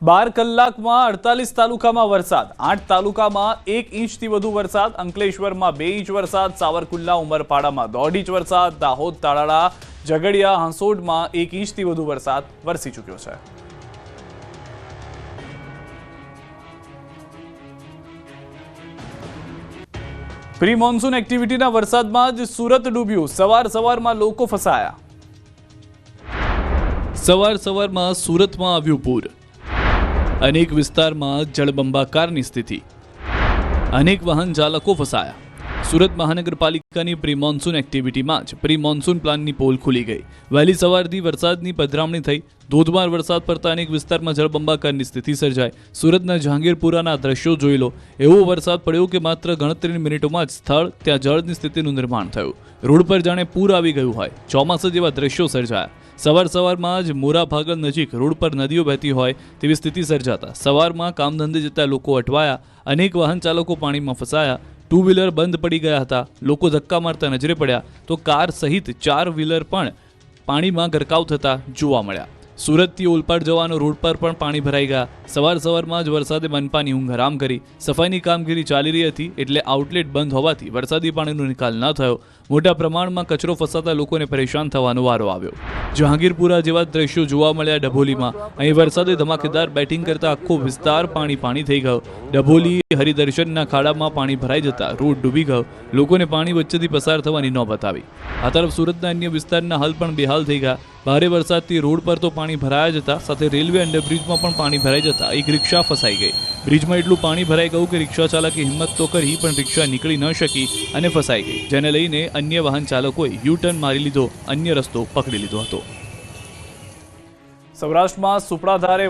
12 કલાકમાં 48 તાલુકામાં વરસાદ, 8 તાલુકામાં 1 ઇંચથી વધુ વરસાદ, અંકલેશ્વરમાં 2 ઇંચ વરસાદ, સાવરકુંડલા ઉમરપાડામાં 1.5 ઇંચ વરસાદ, દાહોદ તાલાળા ઝઘડિયા હાંસોડમાં 1 ઇંચથી વધુ વરસાદ વરસી ચૂક્યો છે. પ્રી મોન્સૂન એક્ટિવિટીના વરસાદમાં જ સુરત ડૂબ્યું, સવારમાં લોકો ફસાયા. સવારમાં સુરતમાં આવ્યું પૂર, અનેક વિસ્તારમાં જળબંબાકારની સ્થિતિ, અનેક વાહન ચાલકો ફસાયા. સુરત મહાનગરપાલિકાની પ્રી મોન્સૂન એક્ટિવિટીમાં જ પ્રી મોન્સૂન પ્લાનની પોલ ખુલી ગઈ. વહેલી સવારથી વરસાદની પધરામણી થઈ. ધોધમાર વરસાદ પડતા અનેક વિસ્તારમાં જળબંબાકારની સ્થિતિ સર્જાઈ. સુરતના જહાંગીરપુરાના દ્રશ્યો જોઈ લો. એવો વરસાદ પડ્યો કે માત્ર ગણતરીની મિનિટોમાં જ સ્થળ ત્યાં જળની સ્થિતિનું નિર્માણ થયું. રોડ પર જાણે પૂર આવી ગયું હોય. ચોમાસા જેવા દ્રશ્યો સર્જાયા. સવારમાં જ મોરા ભાગલ નજીક રોડ પર નદીઓ વહેતી હોય તેવી સ્થિતિ સર્જાતા સવારમાં કામ ધંધે જતા લોકો અટવાયા. અનેક વાહન ચાલકો પાણીમાં ફસાયા. 2 વ્હીલર બંધ પડી ગયા હતા. લોકો ધક્કા મારતા નજરે પડ્યા તો કાર સહિત 4 વ્હીલર પણ પાણીમાં ગરકાવ થતા જોવા મળ્યા. સુરતથી ઓલપાડ જવાનો રોડ પર પણ પાણી ભરાઈ ગયા. સવારમાં જ વરસાદે મનપાની ઊંઘ હરામ કરી. સફાઈની કામગીરી ચાલી રહી હતી એટલે આઉટલેટ બંધ હોવાથી વરસાદી પાણીનો નિકાલ ન થયો. મોટા પ્રમાણમાં કચરો ફસાતા લોકોને પરેશાન થવાનો વારો આવ્યો. જહાંગીરપુરા જેવા દ્રશ્યો જોવા મળ્યા ડભોલીમાં. અહીં વરસાદે ધમાકેદાર બેટિંગ કરતા આખો વિસ્તાર પાણી થઈ ગયો. ડભોલી હરિદર્શનના ખાડામાં પાણી ભરાઈ જતા રોડ ડૂબી ગયો. લોકોને પાણી વચ્ચેથી પસાર થવાની નોબત આવી. આ તરફ સુરતના અન્ય વિસ્તારના હાલ પણ બેહાલ થઈ ગયા. ભારે વરસાદથી રોડ પર તો પાણી ભરાયા જતા સાથે રેલવે અંડરબ્રિજમાં પણ પાણી ભરાઈ જતા એક રિક્ષા ફસાઈ ગઈ. બ્રિજમાં એટલું પાણી ભરાઈ ગયું કે રિક્ષા ચાલકે હિંમત તો કરી પણ રિક્ષા નીકળી ન શકી અને ફસાઈ ગઈ, જેને લઈને અન્ય વાહન ચાલકોએ યુ ટર્ન મારી લીધો, અન્ય રસ્તો પકડી લીધો હતો. સૌરાષ્ટ્રમાં સુપડાધારે